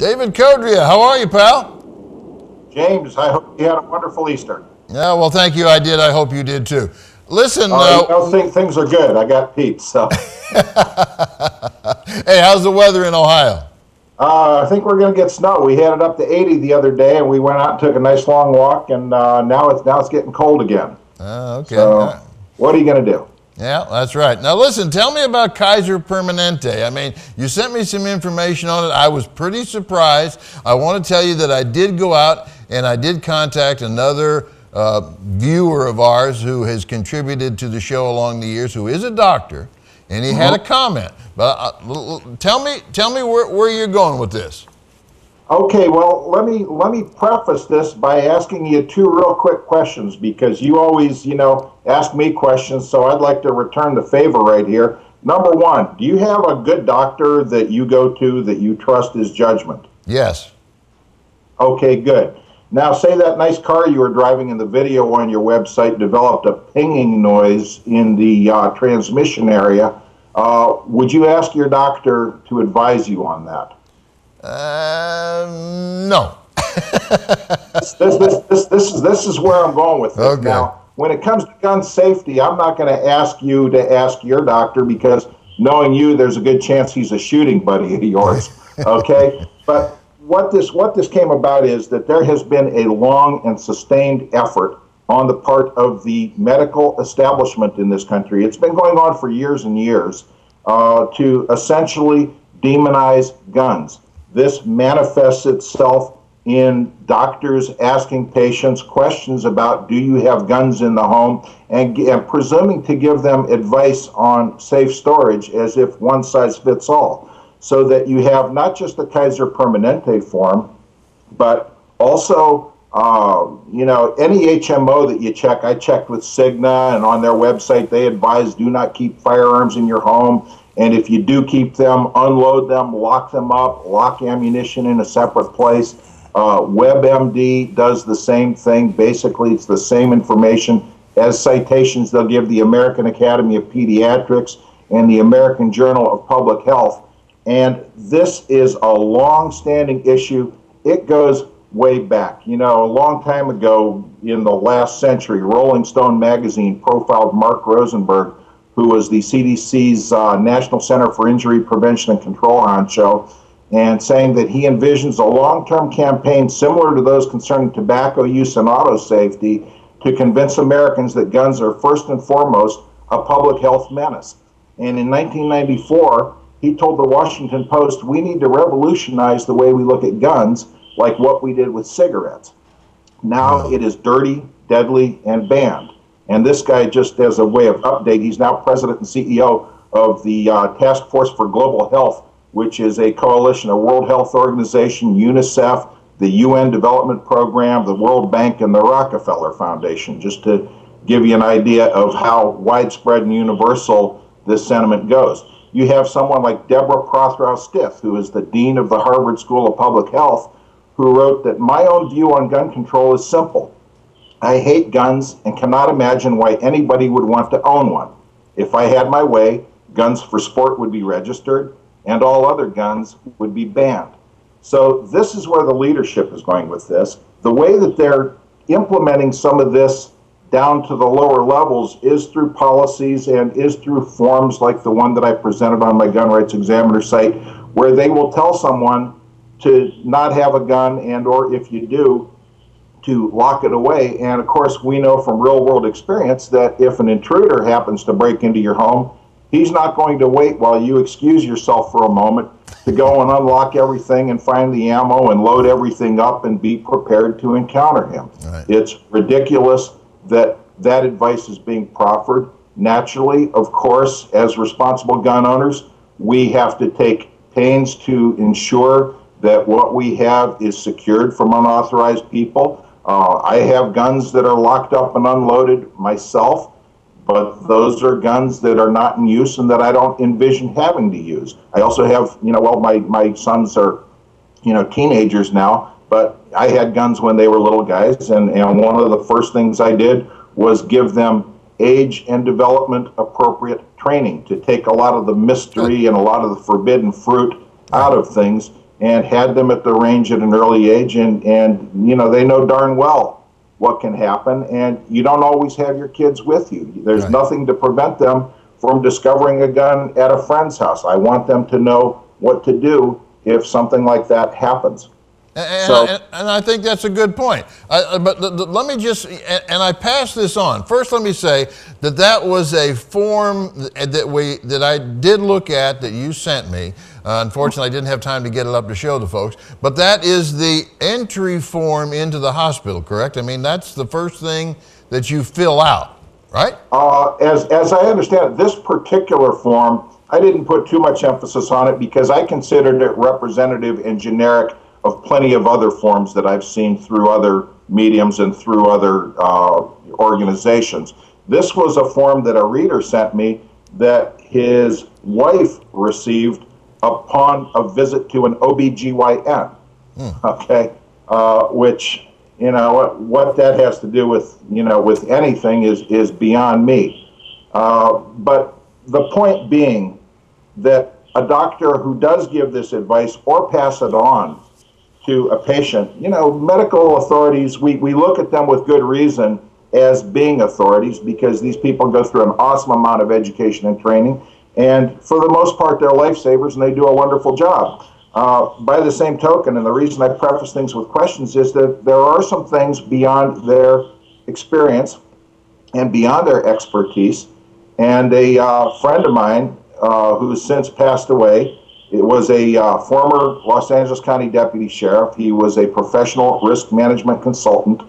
David Codrea, how are you, pal? James, I hope you had a wonderful Easter. Yeah, well, thank you. I did. I hope you did too. Listen, things are good. I got Pete, so. Hey, how's the weather in Ohio? I think we're going to get snow. We had it up to 80 the other day, and we went out and took a nice long walk, and now it's getting cold again. Okay. So, what are you going to do? Yeah, that's right. Now, listen, tell me about Kaiser Permanente. I mean, you sent me some information on it. I was pretty surprised. I want to tell you that I did go out and I did contact another viewer of ours who has contributed to the show along the years, who is a doctor, and he had a comment. But tell me where you're going with this. Okay, well, let me preface this by asking you two real quick questions, because you always, ask me questions, so I'd like to return the favor right here. Number one, do you have a good doctor that you go to that you trust his judgment? Yes. Okay, good. Now, say that nice car you were driving in the video on your website developed a pinging noise in the transmission area. Would you ask your doctor to advise you on that? No. This is where I'm going with this. Okay. Now, when it comes to gun safety, I'm not going to ask you to ask your doctor, because knowing you, there's a good chance he's a shooting buddy of yours. Okay? But what this came about is that there has been a long and sustained effort on the part of the medical establishment in this country. It's been going on for years and years to essentially demonize guns. This manifests itself in doctors asking patients questions about, do you have guns in the home, and presuming to give them advice on safe storage as if one size fits all. So that you have not just the Kaiser Permanente form, but also, any HMO that you check. I checked with Cigna, and on their website they advise do not keep firearms in your home. And if you do keep them, unload them, lock them up, lock ammunition in a separate place. WebMD does the same thing. Basically, it's the same information as citations they'll give the American Academy of Pediatrics and the American Journal of Public Health. And this is a long-standing issue. It goes way back. A long time ago in the last century, Rolling Stone magazine profiled Mark Rosenberg, who was the CDC's National Center for Injury Prevention and Control honcho, and saying that he envisions a long-term campaign similar to those concerning tobacco use and auto safety to convince Americans that guns are first and foremost a public health menace. And in 1994, he told the Washington Post, we need to revolutionize the way we look at guns, like what we did with cigarettes. Now it is dirty, deadly, and banned. And this guy, just as a way of update, he's now president and CEO of the Task Force for Global Health, which is a coalition of World Health Organization, UNICEF, the UN Development Program, the World Bank, and the Rockefeller Foundation, just to give you an idea of how widespread and universal this sentiment goes. You have someone like Deborah Prothrow-Stith, who is the dean of the Harvard School of Public Health, who wrote that my own view on gun control is simple. I hate guns and cannot imagine why anybody would want to own one. If I had my way, guns for sport would be registered and all other guns would be banned. So this is where the leadership is going with this. The way that they're implementing some of this down to the lower levels is through policies and is through forms like the one that I presented on my Gun Rights Examiner site, where they will tell someone to not have a gun, and or if you do, to lock it away. And of course, we know from real world experience that if an intruder happens to break into your home, he's not going to wait while you excuse yourself for a moment to go and unlock everything and find the ammo and load everything up and be prepared to encounter him. Right. It's ridiculous that that advice is being proffered. Naturally, of course, as responsible gun owners, we have to take pains to ensure that what we have is secured from unauthorized people. I have guns that are locked up and unloaded myself, but those are guns that are not in use and that I don't envision having to use. I also have, my sons are, teenagers now, but I had guns when they were little guys, and one of the first things I did was give them age and development appropriate training to take a lot of the mystery and a lot of the forbidden fruit out of things and had them at the range at an early age, and you know, they know darn well what can happen, and you don't always have your kids with you. There's nothing to prevent them from discovering a gun at a friend's house. I want them to know what to do if something like that happens. And I think that's a good point. But let me just, and I pass this on. First, let me say that that was a form that I did look at that you sent me. Unfortunately, I didn't have time to get it up to show the folks. But that is the entry form into the hospital, correct? I mean, that's the first thing that you fill out, right? As I understand it, this particular form, I didn't put too much emphasis on it because I considered it representative and generic of plenty of other forms that I've seen through other mediums and through other organizations. This was a form that a reader sent me that his wife received upon a visit to an OBGYN, okay? Which, you know, what that has to do with, you know, with anything is beyond me. But the point being that a doctor who does give this advice or pass it on to a patient, you know, medical authorities, we look at them with good reason as being authorities because these people go through an awesome amount of education and training, and for the most part, they're lifesavers and they do a wonderful job. By the same token, and the reason I preface things with questions is that there are some things beyond their experience and beyond their expertise, and a friend of mine who's since passed away, it was a former Los Angeles County Deputy Sheriff. He was a professional risk management consultant,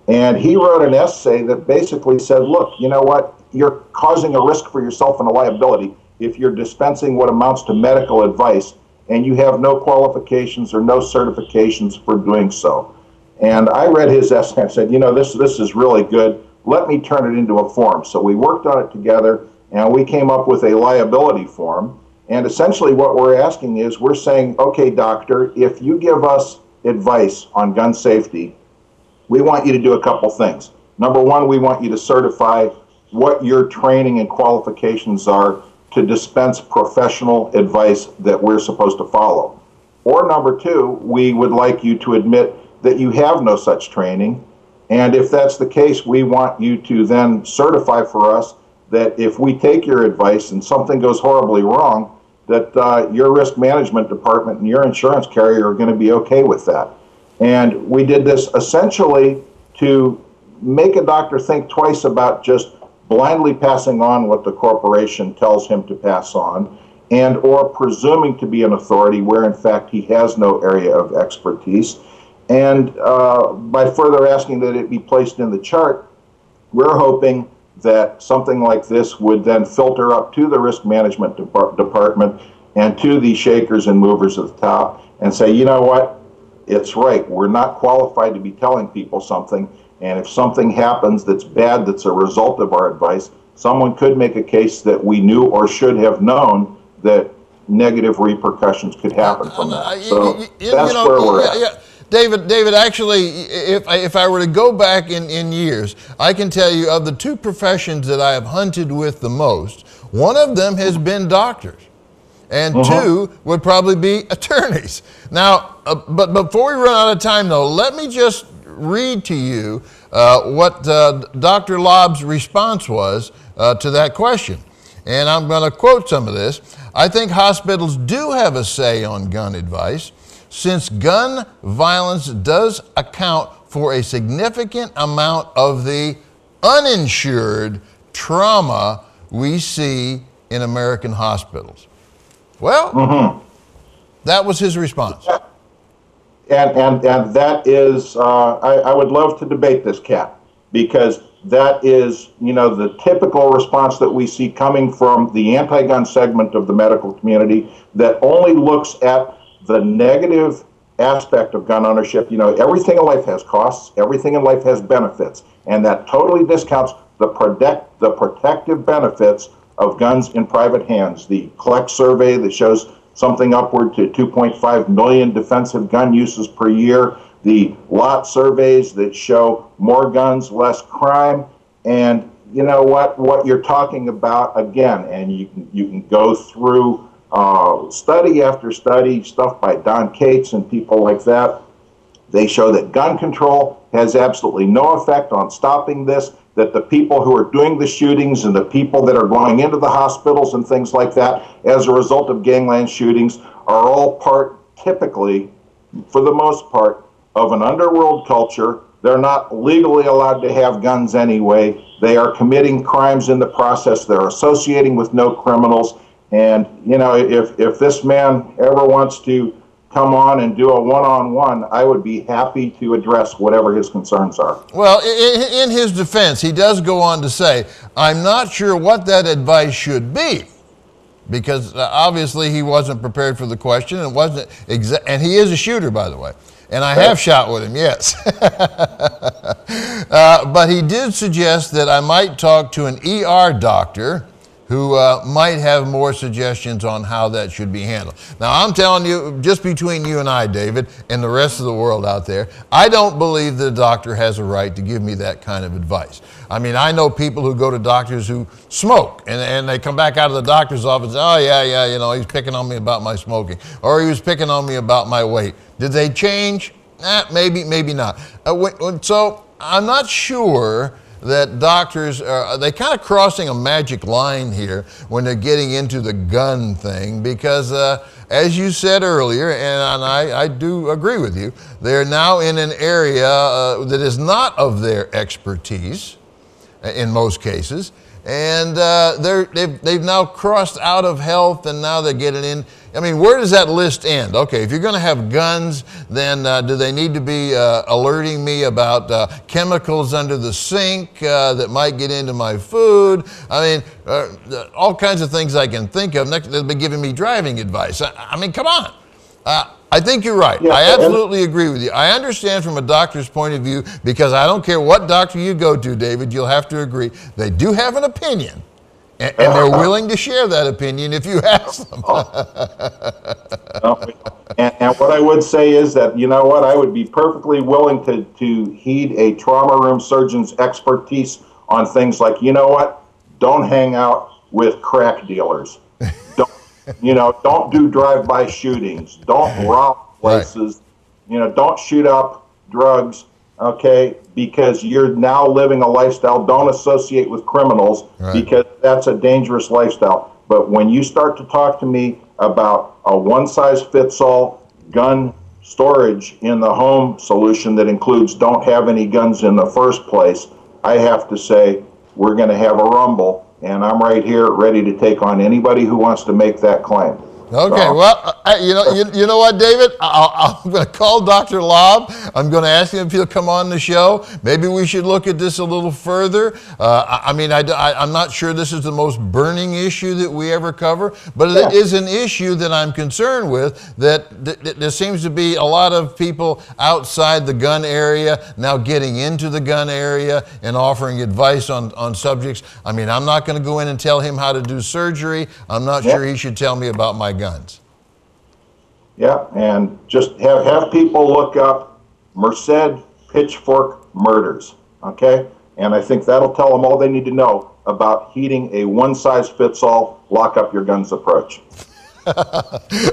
and he wrote an essay that basically said, look, you know what, you're causing a risk for yourself and a liability if you're dispensing what amounts to medical advice and you have no qualifications or no certifications for doing so. And I read his essay and said, you know, this is really good. Let me turn it into a form. So we worked on it together, and we came up with a liability form. And essentially what we're asking is, we're saying, okay, doctor, if you give us advice on gun safety, we want you to do a couple things. Number one, we want you to certify what your training and qualifications are to dispense professional advice that we're supposed to follow. Or number two, we would like you to admit that you have no such training. And if that's the case, we want you to then certify for us that if we take your advice and something goes horribly wrong, that your risk management department and your insurance carrier are going to be okay with that. And we did this essentially to make a doctor think twice about just blindly passing on what the corporation tells him to pass on, and or presuming to be an authority where in fact he has no area of expertise. And by further asking that it be placed in the chart, we're hoping that something like this would then filter up to the risk management department and to the shakers and movers at the top and say, you know what, it's right, we're not qualified to be telling people something, and if something happens that's bad that's a result of our advice, someone could make a case that we knew or should have known that negative repercussions could happen from that. So that's where we're at. David, actually, if I were to go back in years, I can tell you of the two professions that I have hunted with the most, one of them has been doctors, and two would probably be attorneys. Now, but before we run out of time, though, let me just read to you what Dr. Laub's response was to that question. And I'm going to quote some of this. I think hospitals do have a say on gun advice, since gun violence does account for a significant amount of the uninsured trauma we see in American hospitals. Well, that was his response. And that is, I would love to debate this, Cat, because that is, you know, the typical response that we see coming from the anti-gun segment of the medical community that only looks at the negative aspect of gun ownership. You know, everything in life has costs, everything in life has benefits, and that totally discounts the protective benefits of guns in private hands. The Collect survey that shows something upward to 2.5 million defensive gun uses per year, the lot surveys that show more guns, less crime, and you know what you're talking about again, and you can go through study after study, stuff by Don Cates and people like that, they show that gun control has absolutely no effect on stopping this, that the people who are doing the shootings and the people that are going into the hospitals and things like that as a result of gangland shootings are all part, typically, for the most part, of an underworld culture. They're not legally allowed to have guns anyway. They are committing crimes in the process. They're associating with no criminals. And, you know, if this man ever wants to come on and do a one-on-one, I would be happy to address whatever his concerns are. Well, in his defense, he does go on to say, I'm not sure what that advice should be, because obviously he wasn't prepared for the question, and wasn't and he is a shooter, by the way. And I have shot with him, yes. But he did suggest that I might talk to an ER doctor who might have more suggestions on how that should be handled. Now, I'm telling you, just between you and I, David, and the rest of the world out there, I don't believe that a doctor has a right to give me that kind of advice. I mean, I know people who go to doctors who smoke, and they come back out of the doctor's office and say, oh, yeah, you know, he's picking on me about my smoking, or he was picking on me about my weight. Did they change? Maybe, maybe not. So I'm not sure that doctors are they kind of crossing a magic line here when they're getting into the gun thing, because as you said earlier, and I do agree with you, they're now in an area that is not of their expertise in most cases, and they've now crossed out of health, and now they're getting in. I mean, where does that list end? Okay, if you're going to have guns, then do they need to be alerting me about chemicals under the sink that might get into my food? I mean, all kinds of things I can think of. Next, they'll be giving me driving advice. I mean, come on. I think you're right. Yeah, I absolutely agree with you. I understand from a doctor's point of view, because I don't care what doctor you go to, David, you'll have to agree. They do have an opinion. And they're willing to share that opinion if you ask them. And what I would say is that, you know what, I would be perfectly willing to heed a trauma room surgeon's expertise on things like, you know what, don't hang out with crack dealers. Don't do drive-by shootings. Don't rob places. Right. Don't shoot up drugs. Okay, because you're now living a lifestyle. Don't associate with criminals, right, because that's a dangerous lifestyle. But when you start to talk to me about a one-size-fits-all gun storage in the home solution that includes don't have any guns in the first place, I have to say we're going to have a rumble, and I'm right here ready to take on anybody who wants to make that claim. Okay, well, you know what, David? I'm going to call Dr. Laub. I'm going to ask him if he'll come on the show. Maybe we should look at this a little further. I'm not sure this is the most burning issue that we ever cover, but it is an issue that I'm concerned with, that there seems to be a lot of people outside the gun area now getting into the gun area and offering advice on subjects. I mean, I'm not going to go in and tell him how to do surgery. I'm not sure he should tell me about my guns. Yeah, and just have people look up Merced Pitchfork murders, okay? And I think that'll tell them all they need to know about heeding a one-size-fits-all lock-up-your-guns approach.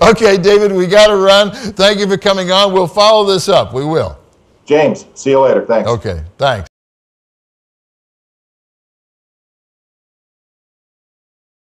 Okay, David, we got to run. Thank you for coming on. We'll follow this up. We will. James, see you later. Thanks. Okay, thanks.